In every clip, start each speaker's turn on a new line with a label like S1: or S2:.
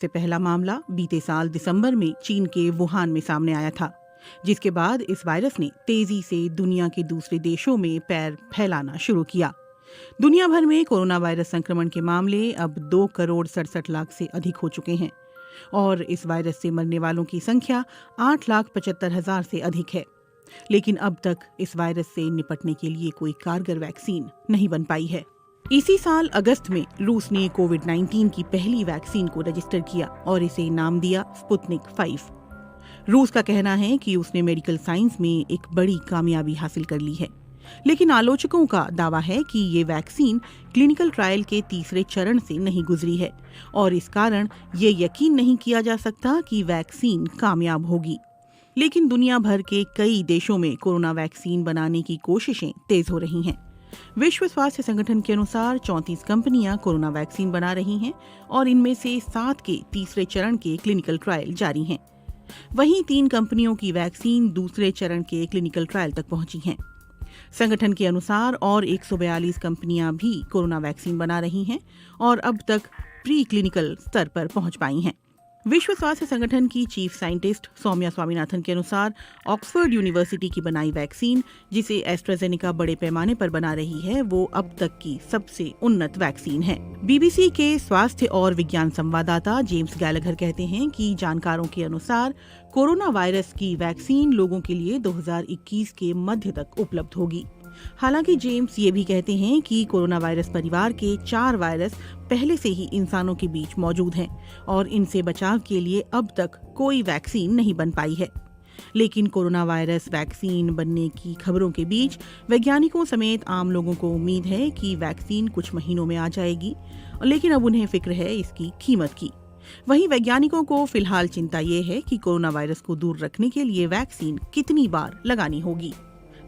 S1: से पहला मामला बीते साल दिसंबर में चीन के वुहान में सामने आया था, जिसके बाद इस वायरस ने तेजी से दुनिया के दूसरे देशों में पैर फैलाना शुरू किया। दुनिया भर में कोरोना वायरस संक्रमण के मामले अब 2,67,00,000 से अधिक हो चुके हैं और इस वायरस से मरने वालों की संख्या 8,75,000 से अधिक है। लेकिन अब तक इस वायरस से निपटने के लिए कोई कारगर वैक्सीन नहीं बन पाई है। इसी साल अगस्त में रूस ने कोविड-19 की पहली वैक्सीन को रजिस्टर किया और इसे नाम दिया स्पुतनिक 5। रूस का कहना है कि उसने मेडिकल साइंस में एक बड़ी कामयाबी हासिल कर ली है, लेकिन आलोचकों का दावा है कि ये वैक्सीन क्लिनिकल ट्रायल के तीसरे चरण से नहीं गुजरी है और इस कारण ये यकीन नहीं किया जा सकता कि वैक्सीन कामयाब होगी। लेकिन दुनिया भर के कई देशों में कोरोना वैक्सीन बनाने की कोशिशें तेज हो रही हैं। विश्व स्वास्थ्य संगठन के अनुसार 34 कंपनियां कोरोना वैक्सीन बना रही हैं और इनमें से 7 के तीसरे चरण के क्लिनिकल ट्रायल जारी हैं। वहीं 3 कंपनियों की वैक्सीन दूसरे चरण के क्लिनिकल ट्रायल तक पहुंची हैं। संगठन के अनुसार और 142 कंपनियां भी कोरोना वैक्सीन बना रही हैं और अब तक प्री क्लिनिकल स्तर पर पहुंच पाई हैं। विश्व स्वास्थ्य संगठन की चीफ साइंटिस्ट सौम्या स्वामीनाथन के अनुसार ऑक्सफोर्ड यूनिवर्सिटी की बनाई वैक्सीन, जिसे एस्ट्राजेनेका बड़े पैमाने पर बना रही है, वो अब तक की सबसे उन्नत वैक्सीन है। बीबीसी के स्वास्थ्य और विज्ञान संवाददाता जेम्स गैलाघर कहते हैं कि जानकारों के अनुसार कोरोना वायरस की वैक्सीन लोगों के लिए 2021 के मध्य तक उपलब्ध होगी। हालांकि जेम्स ये भी कहते हैं कि कोरोना वायरस परिवार के 4 वायरस पहले से ही इंसानों के बीच मौजूद हैं और इनसे बचाव के लिए अब तक कोई वैक्सीन नहीं बन पाई है। लेकिन कोरोना वायरस वैक्सीन बनने की खबरों के बीच वैज्ञानिकों समेत आम लोगों को उम्मीद है कि वैक्सीन कुछ महीनों में आ जाएगी, लेकिन अब उन्हें फिक्र है इसकी कीमत की। वहीं वैज्ञानिकों को फिलहाल चिंता ये है कि कोरोना वायरस को दूर रखने के लिए वैक्सीन कितनी बार लगानी होगी।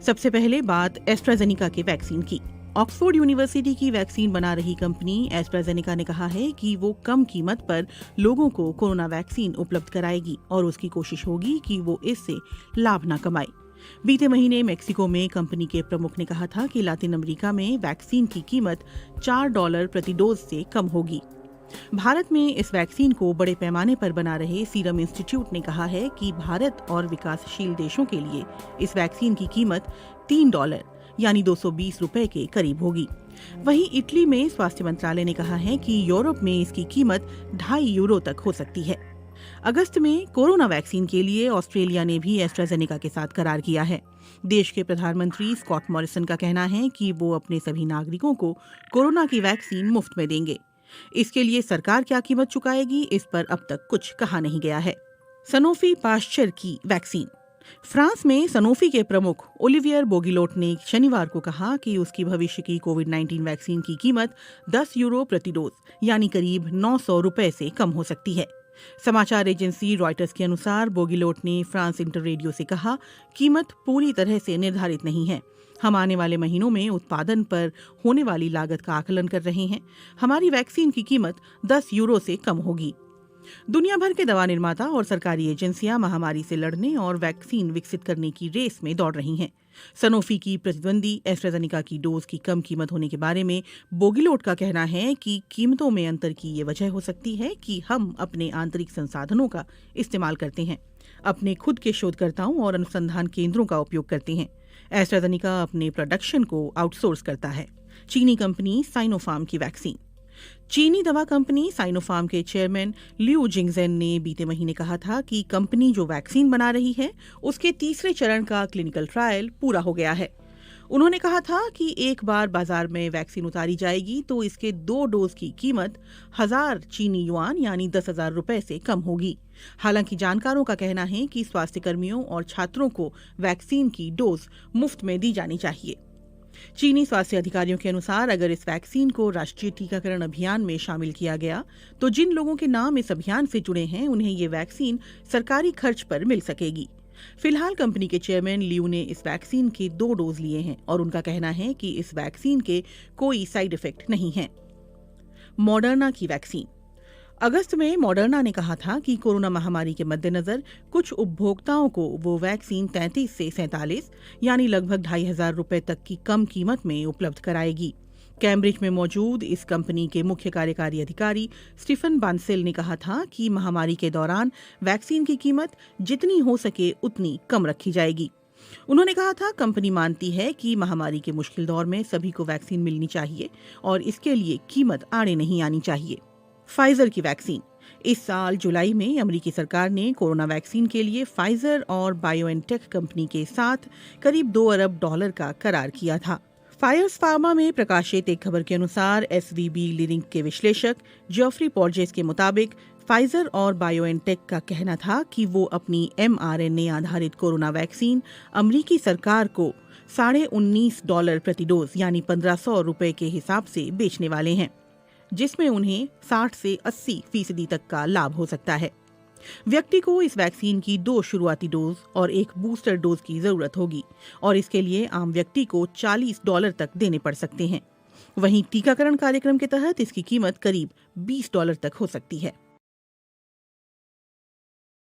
S1: सबसे पहले बात एस्ट्राजेनेका के वैक्सीन की। ऑक्सफोर्ड यूनिवर्सिटी की वैक्सीन बना रही कंपनी एस्ट्राजेनेका ने कहा है कि वो कम कीमत पर लोगों को कोरोना वैक्सीन उपलब्ध कराएगी और उसकी कोशिश होगी कि वो इससे लाभ न कमाए। बीते महीने मेक्सिको में कंपनी के प्रमुख ने कहा था कि लातिन अमेरिका में वैक्सीन की कीमत $4 प्रति डोज से कम होगी। भारत में इस वैक्सीन को बड़े पैमाने पर बना रहे सीरम इंस्टीट्यूट ने कहा है कि भारत और विकासशील देशों के लिए इस वैक्सीन की कीमत $3 यानी 220 रुपए के करीब होगी। वहीं इटली में स्वास्थ्य मंत्रालय ने कहा है कि यूरोप में इसकी कीमत €2.5 तक हो सकती है। अगस्त में कोरोना वैक्सीन के लिए ऑस्ट्रेलिया ने भी एस्ट्राजेनेका के साथ करार किया है। देश के प्रधानमंत्री स्कॉट मॉरिसन का कहना है कि वो अपने सभी नागरिकों को कोरोना की वैक्सीन मुफ्त में देंगे। इसके लिए सरकार क्या कीमत चुकाएगी, इस पर अब तक कुछ कहा नहीं गया है। सनोफी पास्चर की वैक्सीन। फ्रांस में सनोफी के प्रमुख ओलिवियर बोगिलोट ने शनिवार को कहा कि उसकी भविष्य की कोविड-19 वैक्सीन की कीमत €10 प्रति डोज यानी करीब ₹900 से कम हो सकती है। समाचार एजेंसी रॉयटर्स के अनुसार बोगिलोट ने फ्रांस इंटर रेडियो से कहा, कीमत पूरी तरह से निर्धारित नहीं है। हम आने वाले महीनों में उत्पादन पर होने वाली लागत का आकलन कर रहे हैं। हमारी वैक्सीन की कीमत €10 से कम होगी। दुनिया भर के दवा निर्माता और सरकारी एजेंसियां महामारी से लड़ने और वैक्सीन विकसित करने की रेस में दौड़ रही हैं। सनोफी की प्रतिद्वंदी एस्ट्राजेनेका की डोज की कम कीमत होने के बारे में बोगिलोट का कहना है कि कीमतों में अंतर की ये वजह हो सकती है कि हम अपने आंतरिक संसाधनों का इस्तेमाल करते हैं, अपने खुद के शोधकर्ताओं और अनुसंधान केंद्रों का उपयोग करते हैं। एस्ट्राजेनेका अपने प्रोडक्शन को आउटसोर्स करता है। चीनी कंपनी साइनोफार्म की वैक्सीन। चीनी दवा कंपनी साइनोफार्म के चेयरमैन लिऊ जिंगजेन ने बीते महीने कहा था कि कंपनी जो वैक्सीन बना रही है उसके तीसरे चरण का क्लिनिकल ट्रायल पूरा हो गया है। उन्होंने कहा था कि एक बार बाजार में वैक्सीन उतारी जाएगी तो इसके 2 डोज की कीमत 1000 चीनी युआन यानी ₹10,000 से कम होगी। हालांकि जानकारों का कहना है कि स्वास्थ्य कर्मियों और छात्रों को वैक्सीन की डोज मुफ्त में दी जानी चाहिए। चीनी स्वास्थ्य अधिकारियों के अनुसार अगर इस वैक्सीन को राष्ट्रीय टीकाकरण अभियान में शामिल किया गया तो जिन लोगों के नाम इस अभियान से जुड़े हैं उन्हें ये वैक्सीन सरकारी खर्च पर मिल सकेगी। फिलहाल कंपनी के चेयरमैन लियू ने इस वैक्सीन के 2 डोज लिए हैं और उनका कहना है कि इस वैक्सीन के कोई साइड इफेक्ट नहीं है। मॉडर्ना की वैक्सीन। अगस्त में मॉडर्ना ने कहा था कि कोरोना महामारी के मद्देनजर कुछ उपभोक्ताओं को वो वैक्सीन 33 से 47 यानी लगभग ₹2,500 तक की कम कीमत में उपलब्ध कराएगी। कैम्ब्रिज में मौजूद इस कंपनी के मुख्य कार्यकारी अधिकारी स्टीफन बांसेल ने कहा था कि महामारी के दौरान वैक्सीन की कीमत जितनी हो सके उतनी कम रखी जाएगी। उन्होंने कहा था, कंपनी मानती है कि महामारी के मुश्किल दौर में सभी को वैक्सीन मिलनी चाहिए और इसके लिए कीमत आड़े नहीं आनी चाहिए। फाइजर की वैक्सीन। इस साल जुलाई में अमेरिकी सरकार ने कोरोना वैक्सीन के लिए फाइजर और बायोएनटेक कंपनी के साथ करीब $2 अरब का करार किया था। फायर्स फार्मा में प्रकाशित एक खबर के अनुसार एसवीबी लीरिंग के विश्लेषक जॉफ्री पॉर्जेस के मुताबिक फाइजर और बायोएनटेक का कहना था कि वो अपनी mRNA आधारित कोरोना वैक्सीन अमेरिकी सरकार को $19.5 प्रति डोज यानी 1500 रुपए के हिसाब से बेचने वाले हैं, जिसमें उन्हें 60 से 80% तक का लाभ हो सकता है। व्यक्ति को इस वैक्सीन की 2 शुरुआती डोज और एक बूस्टर डोज की जरूरत होगी और इसके लिए आम व्यक्ति को $40 तक देने पड़ सकते हैं। वहीं टीकाकरण कार्यक्रम के तहत इसकी कीमत करीब $20 तक हो सकती है।